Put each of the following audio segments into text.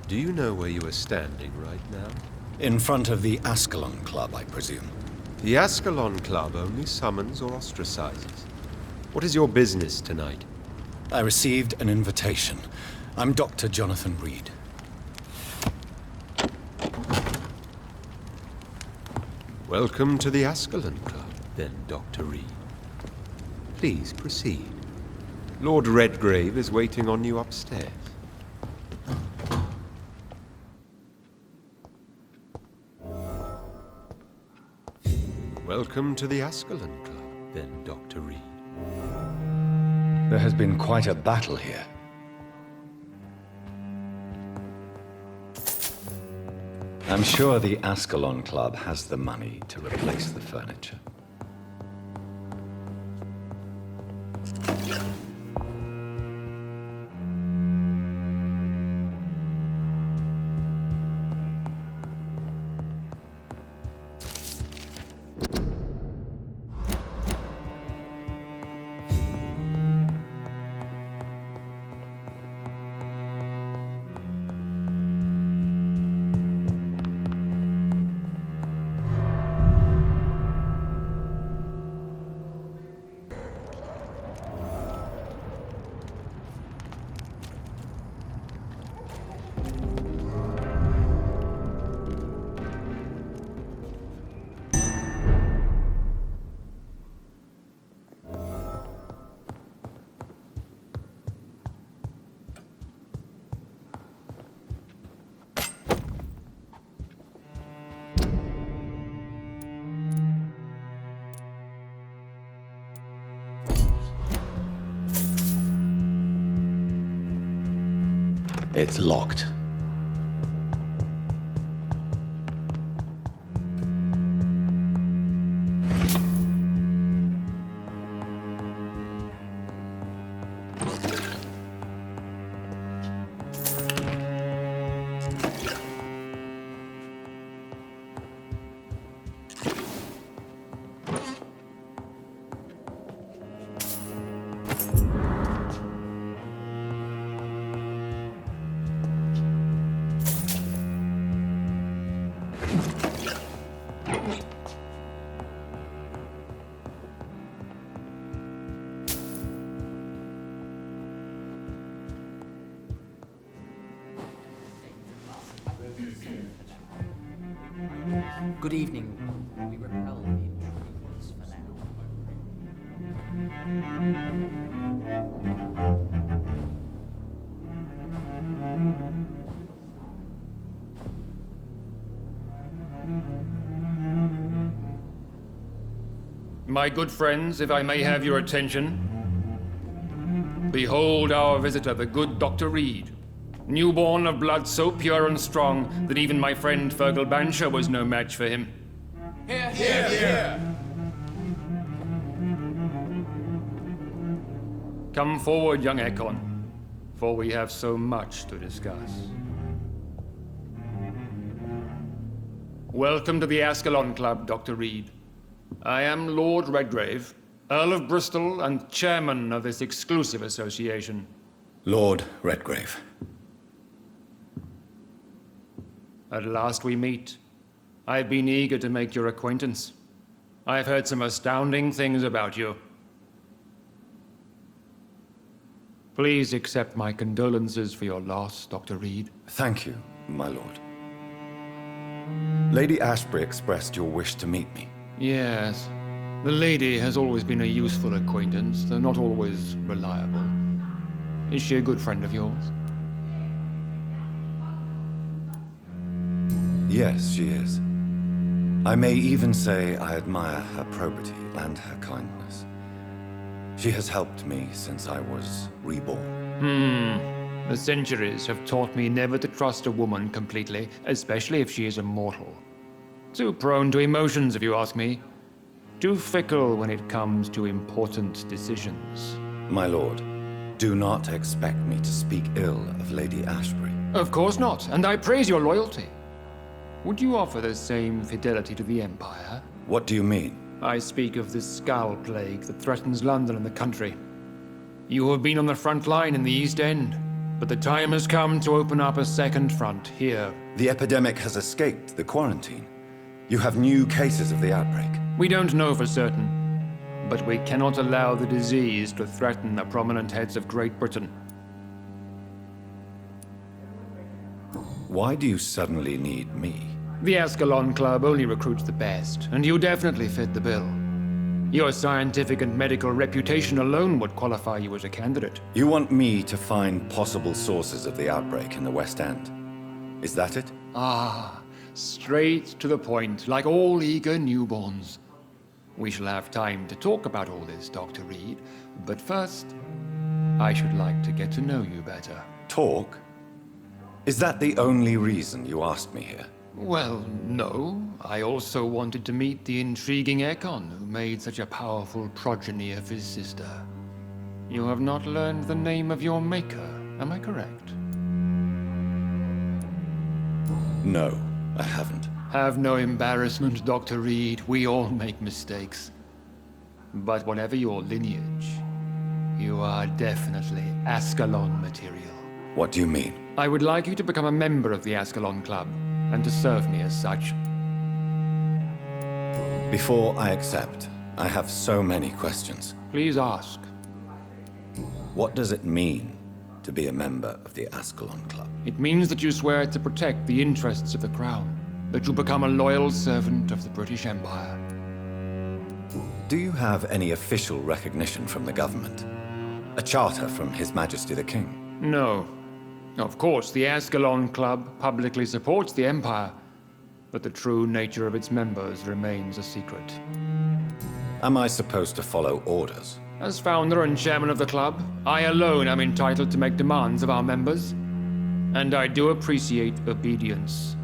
Do you know where you are standing right now? In front of the Ascalon Club, I presume. The Ascalon Club only summons or ostracizes. What is your business tonight? I received an invitation. I'm Dr. Jonathan Reed. Welcome to the Ascalon Club, then, Dr. Reed. Please proceed. Lord Redgrave is waiting on you upstairs. Welcome to the Ascalon Club, then, Dr. Reed. There has been quite a battle here. I'm sure the Ascalon Club has the money to replace the furniture. It's locked. Good evening. We repel the intruders for now. My good friends, if I may have your attention. Behold our visitor, the good Dr. Reed. Newborn of blood so pure and strong that even my friend Fergal Bansher was no match for him. Here, here, here! Come forward, young Ekon, for we have so much to discuss. Welcome to the Ascalon Club, Dr. Reed. I am Lord Redgrave, Earl of Bristol and chairman of this exclusive association. Lord Redgrave. At last we meet. I've been eager to make your acquaintance. I've heard some astounding things about you. Please accept my condolences for your loss, Dr. Reed. Thank you, my lord. Lady Ashbury expressed your wish to meet me. Yes. The lady has always been a useful acquaintance, though not always reliable. Is she a good friend of yours? Yes, she is. I may even say I admire her probity and her kindness. She has helped me since I was reborn. The centuries have taught me never to trust a woman completely, especially if she is a mortal. Too prone to emotions, if you ask me. Too fickle when it comes to important decisions. My lord, do not expect me to speak ill of Lady Ashbury. Of course not, and I praise your loyalty. Would you offer the same fidelity to the Empire? What do you mean? I speak of the Skull Plague that threatens London and the country. You have been on the front line in the East End, but the time has come to open up a second front here. The epidemic has escaped the quarantine. You have new cases of the outbreak. We don't know for certain, but we cannot allow the disease to threaten the prominent heads of Great Britain. Why do you suddenly need me? The Ascalon Club only recruits the best, and you definitely fit the bill. Your scientific and medical reputation alone would qualify you as a candidate. You want me to find possible sources of the outbreak in the West End. Is that it? Ah, straight to the point, like all eager newborns. We shall have time to talk about all this, Dr. Reed, but first, I should like to get to know you better. Talk? Is that the only reason you asked me here? Well, no. I also wanted to meet the intriguing Ekon, who made such a powerful progeny of his sister. You have not learned the name of your maker, am I correct? No, I haven't. Have no embarrassment, Dr. Reed. We all make mistakes. But whatever your lineage, you are definitely Ascalon material. What do you mean? I would like you to become a member of the Ascalon Club, and to serve me as such. Before I accept, I have so many questions. Please ask. What does it mean to be a member of the Ascalon Club? It means that you swear to protect the interests of the Crown, that you become a loyal servant of the British Empire. Do you have any official recognition from the government? A charter from His Majesty the King? No. Of course, the Ascalon Club publicly supports the Empire, but the true nature of its members remains a secret. Am I supposed to follow orders? As founder and chairman of the club, I alone am entitled to make demands of our members, and I do appreciate obedience.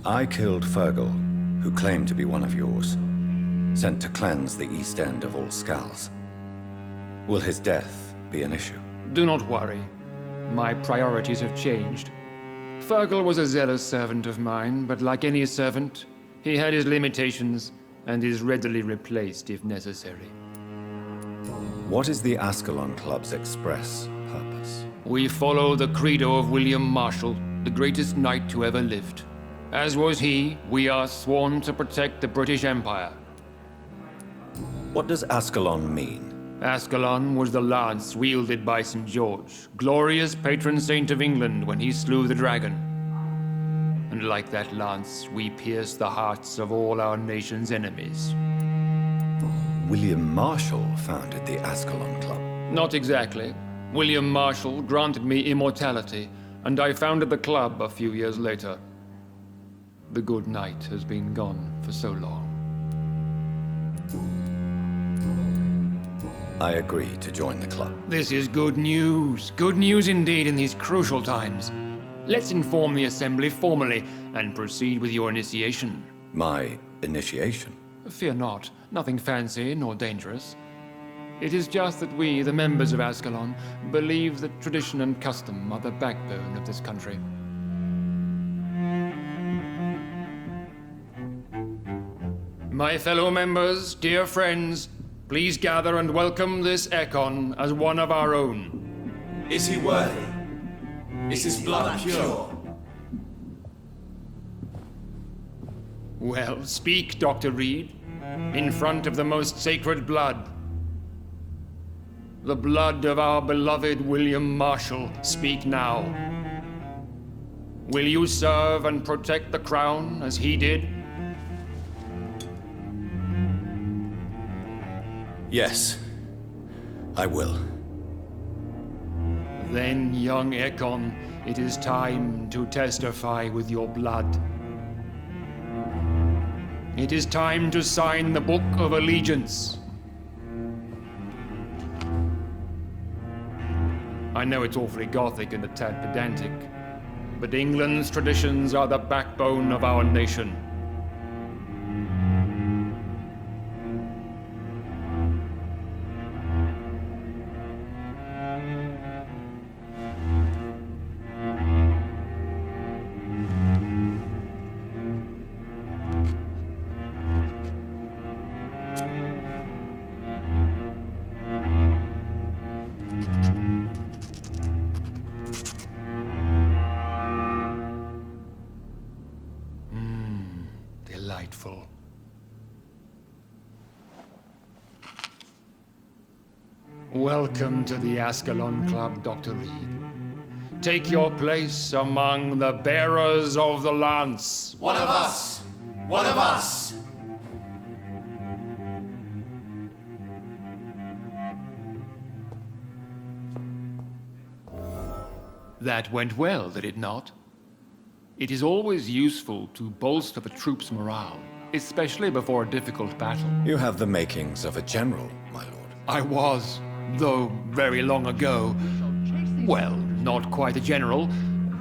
I killed Fergal, who claimed to be one of yours, sent to cleanse the East End of all skulls. Will his death be an issue? Do not worry. My priorities have changed. Fergal was a zealous servant of mine, but like any servant, he had his limitations and is readily replaced if necessary. What is the Ascalon Club's express purpose? We follow the credo of William Marshall, the greatest knight who ever lived. As was he, we are sworn to protect the British Empire. What does Ascalon mean? Ascalon was the lance wielded by St. George, glorious patron saint of England when he slew the dragon. And like that lance, we pierce the hearts of all our nation's enemies. William Marshall founded the Ascalon Club. Not exactly. William Marshall granted me immortality, and I founded the club a few years later. The good knight has been gone for so long. I agree to join the club. This is good news. Good news indeed in these crucial times. Let's inform the Assembly formally and proceed with your initiation. My initiation? Fear not. Nothing fancy nor dangerous. It is just that we, the members of Ascalon, believe that tradition and custom are the backbone of this country. My fellow members, dear friends, please gather and welcome this Ekon as one of our own. Is he worthy? Is his blood pure? Well, speak, Dr. Reed, in front of the most sacred blood. The blood of our beloved William Marshall, speak now. Will you serve and protect the crown as he did? Yes, I will. Then, young Ekon, it is time to testify with your blood. It is time to sign the Book of Allegiance. I know it's awfully gothic and a tad pedantic, but England's traditions are the backbone of our nation. delightful. Welcome to the Ascalon Club, Dr. Reed. Take your place among the bearers of the lance. One of us! One of us! That went well, did it not? It is always useful to bolster the troops' morale, especially before a difficult battle. You have the makings of a general, my lord. I was, though very long ago. Well, not quite a general,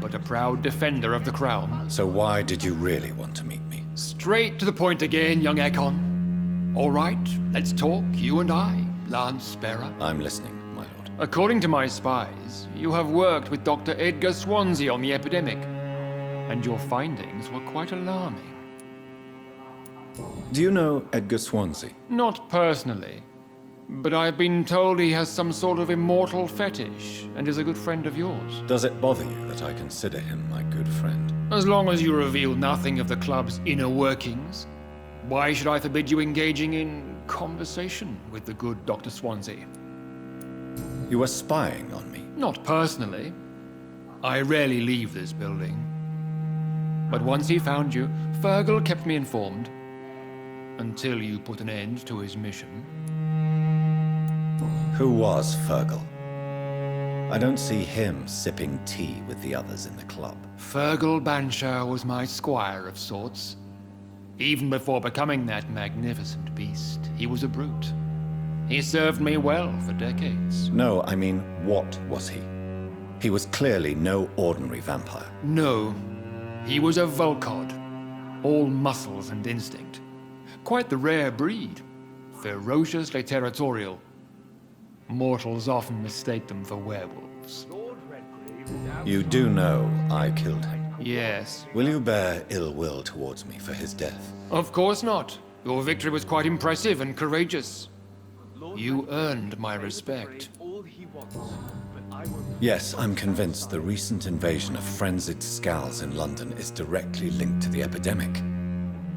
but a proud defender of the crown. So why did you really want to meet me? Straight to the point again, young Ekon. All right, let's talk, you and I, Lance Sparrow. I'm listening, my lord. According to my spies, you have worked with Dr. Edgar Swansea on the epidemic, and your findings were quite alarming. Do you know Edgar Swansea? Not personally, but I've been told he has some sort of immortal fetish and is a good friend of yours. Does it bother you that I consider him my good friend? As long as you reveal nothing of the club's inner workings, why should I forbid you engaging in conversation with the good Dr. Swansea? You were spying on me. Not personally. I rarely leave this building. But once he found you, Fergal kept me informed. Until you put an end to his mission. Who was Fergal? I don't see him sipping tea with the others in the club. Fergal Banshire was my squire of sorts. Even before becoming that magnificent beast, he was a brute. He served me well for decades. No, I mean, what was he? He was clearly no ordinary vampire. No, he was a Volcod, all muscles and instinct. Quite the rare breed, ferociously territorial. Mortals often mistake them for werewolves. You do know I killed him. Yes. Will you bear ill will towards me for his death? Of course not. Your victory was quite impressive and courageous. You earned my respect. Yes, I'm convinced the recent invasion of frenzied Scals in London is directly linked to the epidemic.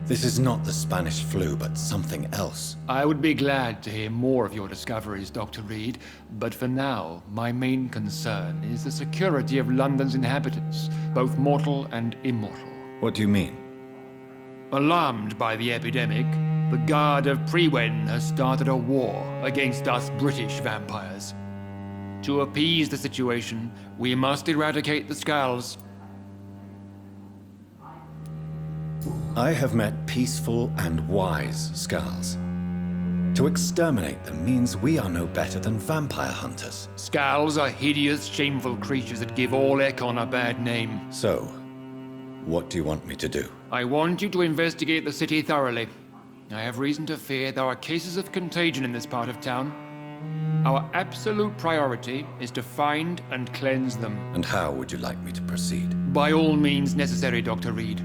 This is not the Spanish flu, but something else. I would be glad to hear more of your discoveries, Dr. Reed, but for now, my main concern is the security of London's inhabitants, both mortal and immortal. What do you mean? Alarmed by the epidemic, the Guard of Prewen has started a war against us British vampires. To appease the situation, we must eradicate the Scals. I have met peaceful and wise Scals. To exterminate them means we are no better than vampire hunters. Scals are hideous, shameful creatures that give all Ekon a bad name. So, what do you want me to do? I want you to investigate the city thoroughly. I have reason to fear there are cases of contagion in this part of town. Our absolute priority is to find and cleanse them. And how would you like me to proceed? By all means necessary, Dr. Reed.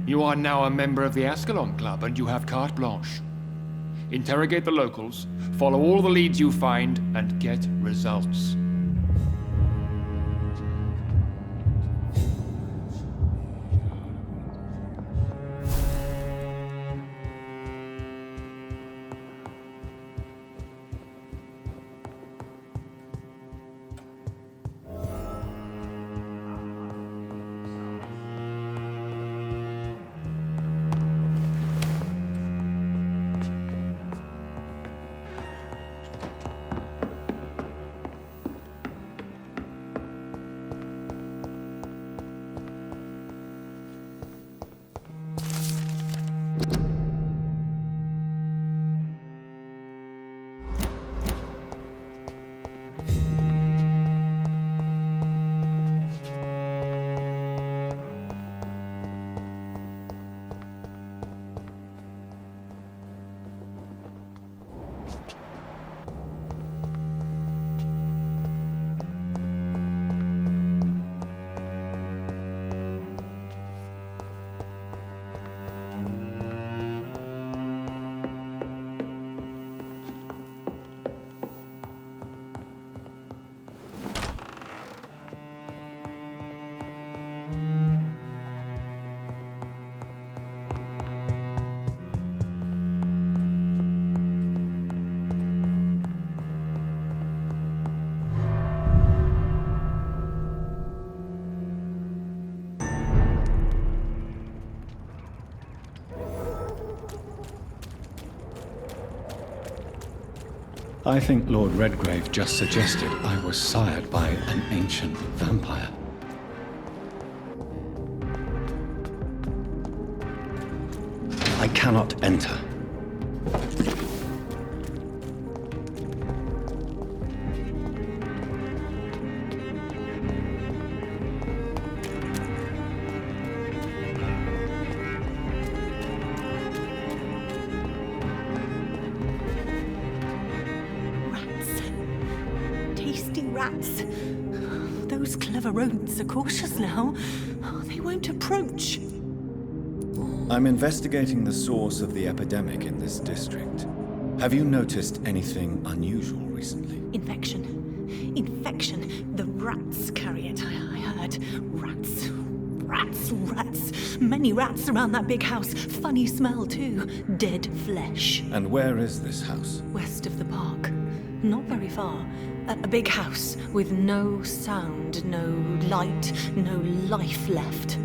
You are now a member of the Ascalon Club, and you have carte blanche. Interrogate the locals, follow all the leads you find, and get results. I think Lord Redgrave just suggested I was sired by an ancient vampire. I cannot enter. Rats. Those clever rodents are cautious now. They won't approach. I'm investigating the source of the epidemic in this district. Have you noticed anything unusual recently? Infection. Infection. The rats carry it, I heard. Rats. Rats, rats. Many rats around that big house. Funny smell, too. Dead flesh. And where is this house? West of the park. Not very far. A big house with no sound, no light, no life left.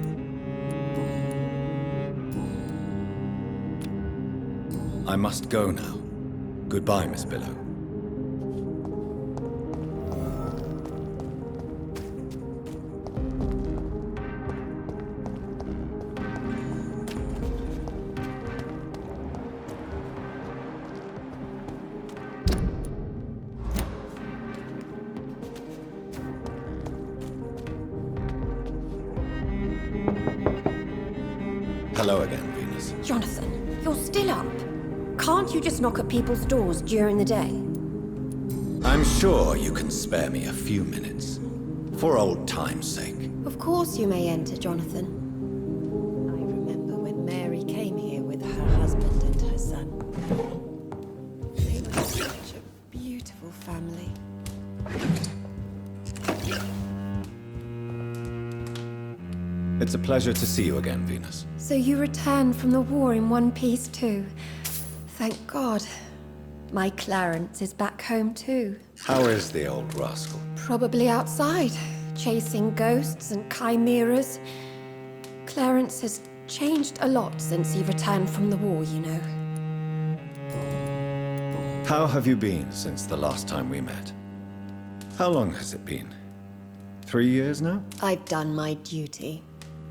I must go now. Goodbye, Miss Billow. Hello again, Venus. Jonathan, you're still up. Can't you just knock at people's doors during the day? I'm sure you can spare me a few minutes. For old time's sake. Of course you may enter, Jonathan. I remember when Mary came here with her husband and her son. They were such a beautiful family. It's a pleasure to see you again, Venus. So you returned from the war in one piece too. Thank God. My Clarence is back home too. How is the old rascal? Probably outside, chasing ghosts and chimeras. Clarence has changed a lot since he returned from the war, you know. How have you been since the last time we met? How long has it been? 3 years now? I've done my duty,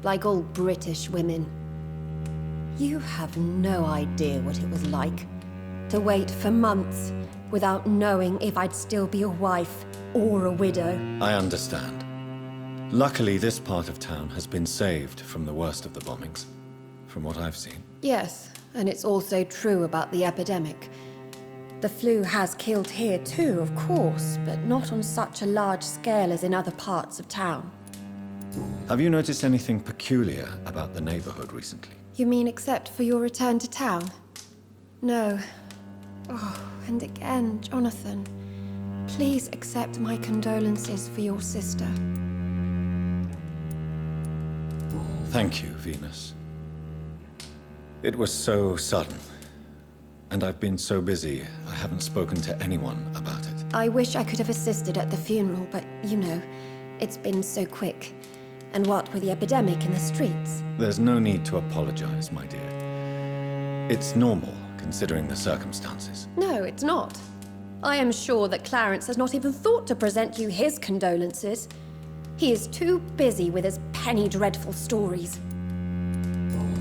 like all British women. You have no idea what it was like to wait for months without knowing if I'd still be a wife or a widow. I understand. Luckily, this part of town has been saved from the worst of the bombings, from what I've seen. Yes, and it's also true about the epidemic. The flu has killed here too, of course, but not on such a large scale as in other parts of town. Have you noticed anything peculiar about the neighborhood recently? You mean except for your return to town? No. Oh, and again, Jonathan, please accept my condolences for your sister. Thank you, Venus. It was so sudden, and I've been so busy, I haven't spoken to anyone about it. I wish I could have assisted at the funeral, but you know, it's been so quick. And what with the epidemic in the streets? There's no need to apologize, my dear. It's normal, considering the circumstances. No, it's not. I am sure that Clarence has not even thought to present you his condolences. He is too busy with his penny dreadful stories.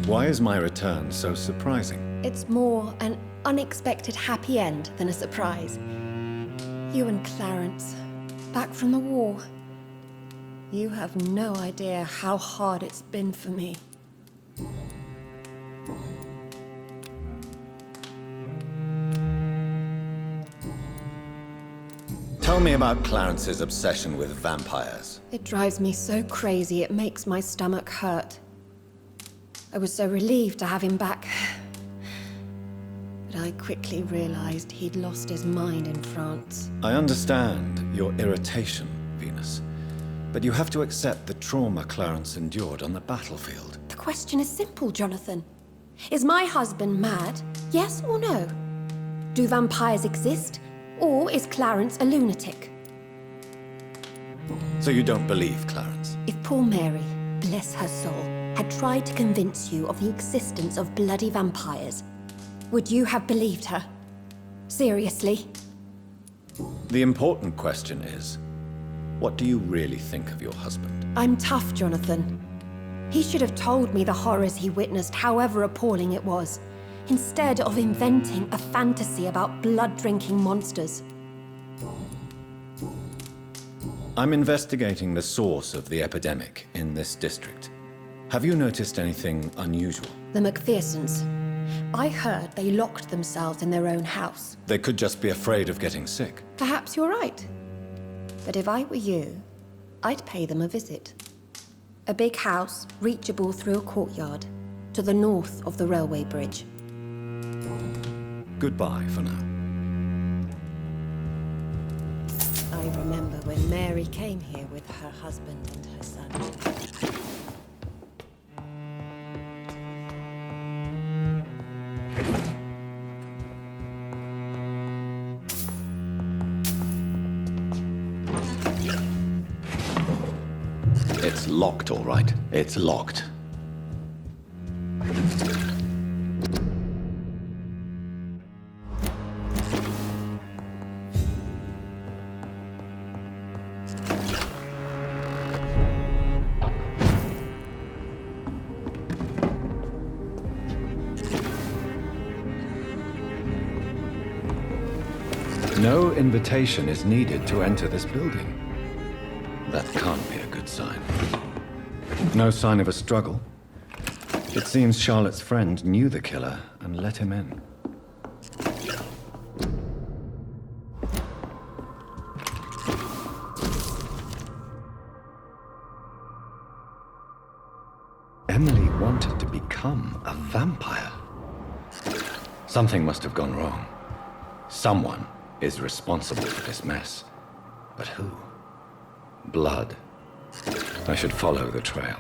Why is my return so surprising? It's more an unexpected happy end than a surprise. You and Clarence, back from the war. You have no idea how hard it's been for me. Tell me about Clarence's obsession with vampires. It drives me so crazy it makes my stomach hurt. I was so relieved to have him back. But I quickly realized he'd lost his mind in France. I understand your irritation, Venus. But you have to accept the trauma Clarence endured on the battlefield. The question is simple, Jonathan. Is my husband mad? Yes or no? Do vampires exist? Or is Clarence a lunatic? So you don't believe Clarence? If poor Mary, bless her soul, had tried to convince you of the existence of bloody vampires, would you have believed her? Seriously? The important question is, what do you really think of your husband? I'm tough, Jonathan. He should have told me the horrors he witnessed, however appalling it was, instead of inventing a fantasy about blood-drinking monsters. I'm investigating the source of the epidemic in this district. Have you noticed anything unusual? The McPhersons. I heard they locked themselves in their own house. They could just be afraid of getting sick. Perhaps you're right. But if I were you, I'd pay them a visit. A big house, reachable through a courtyard, to the north of the railway bridge. Goodbye for now. I remember when Mary came here with her husband and her son. It's locked, all right. It's locked. No invitation is needed to enter this building. That can't be a good sign. No sign of a struggle. It seems Charlotte's friend knew the killer and let him in. Emily wanted to become a vampire. Something must have gone wrong. Someone is responsible for this mess. But who? Blood. I should follow the trail.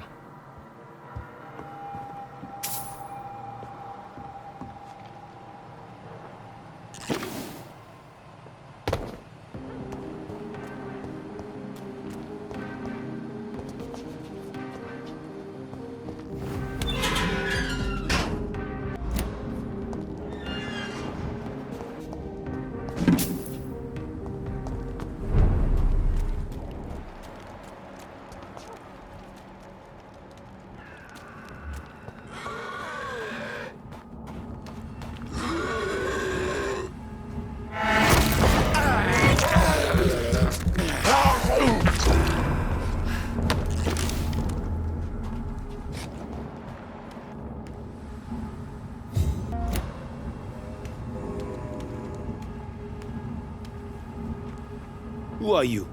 Who are you?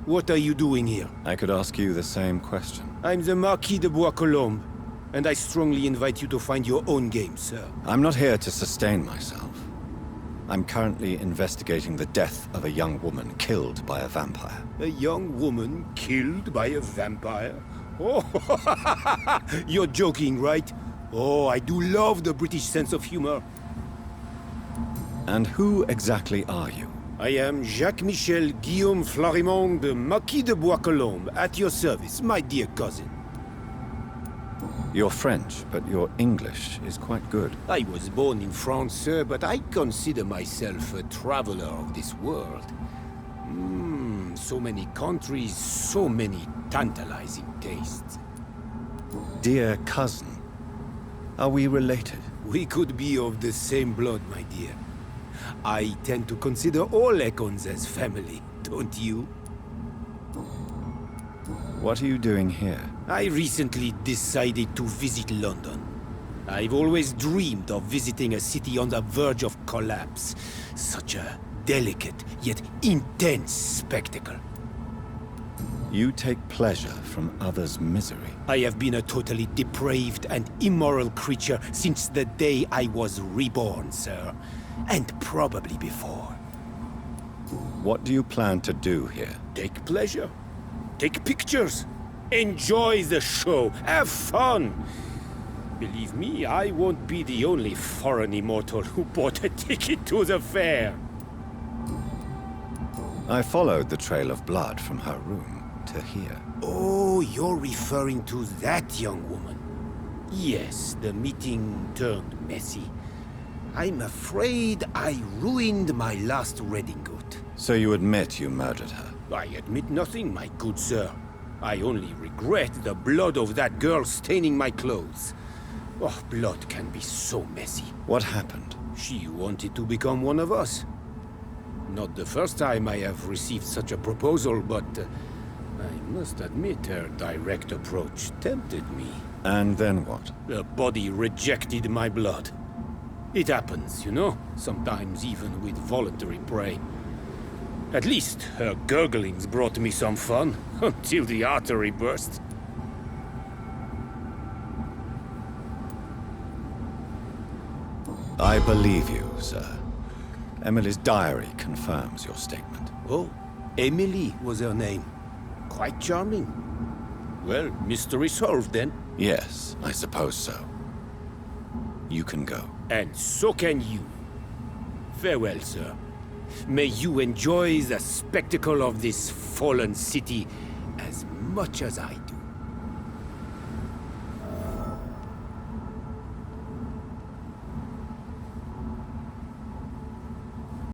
What are you doing here? I could ask you the same question. I'm the Marquis de Bois-Colombes, and I strongly invite you to find your own game, sir. I'm not here to sustain myself. I'm currently investigating the death of a young woman killed by a vampire. A young woman killed by a vampire? Oh, you're joking, right? Oh, I do love the British sense of humor. And who exactly are you? I am Jacques-Michel Guillaume Florimond de Marquis de Bois-Colombes, at your service, my dear cousin. You're French, but your English is quite good. I was born in France, sir, but I consider myself a traveler of this world. So many countries, so many tantalizing tastes. Dear cousin, are we related? We could be of the same blood, my dear. I tend to consider all Econs as family, don't you? What are you doing here? I recently decided to visit London. I've always dreamed of visiting a city on the verge of collapse. Such a delicate, yet intense spectacle. You take pleasure from others' misery. I have been a totally depraved and immoral creature since the day I was reborn, sir. And probably before. What do you plan to do here? Take pleasure. Take pictures. Enjoy the show. Have fun. Believe me, I won't be the only foreign immortal who bought a ticket to the fair. I followed the trail of blood from her room to here. Oh, you're referring to that young woman. Yes, the meeting turned messy. I'm afraid I ruined my last redingote. So you admit you murdered her? I admit nothing, my good sir. I only regret the blood of that girl staining my clothes. Oh, blood can be so messy. What happened? She wanted to become one of us. Not the first time I have received such a proposal, but I must admit her direct approach tempted me. And then what? The body rejected my blood. It happens, you know, sometimes even with voluntary prey. At least her gurglings brought me some fun, until the artery burst. I believe you, sir. Emily's diary confirms your statement. Oh, Emily was her name. Quite charming. Well, mystery solved then. Yes, I suppose so. You can go. And so can you. Farewell, sir. May you enjoy the spectacle of this fallen city as much as I do.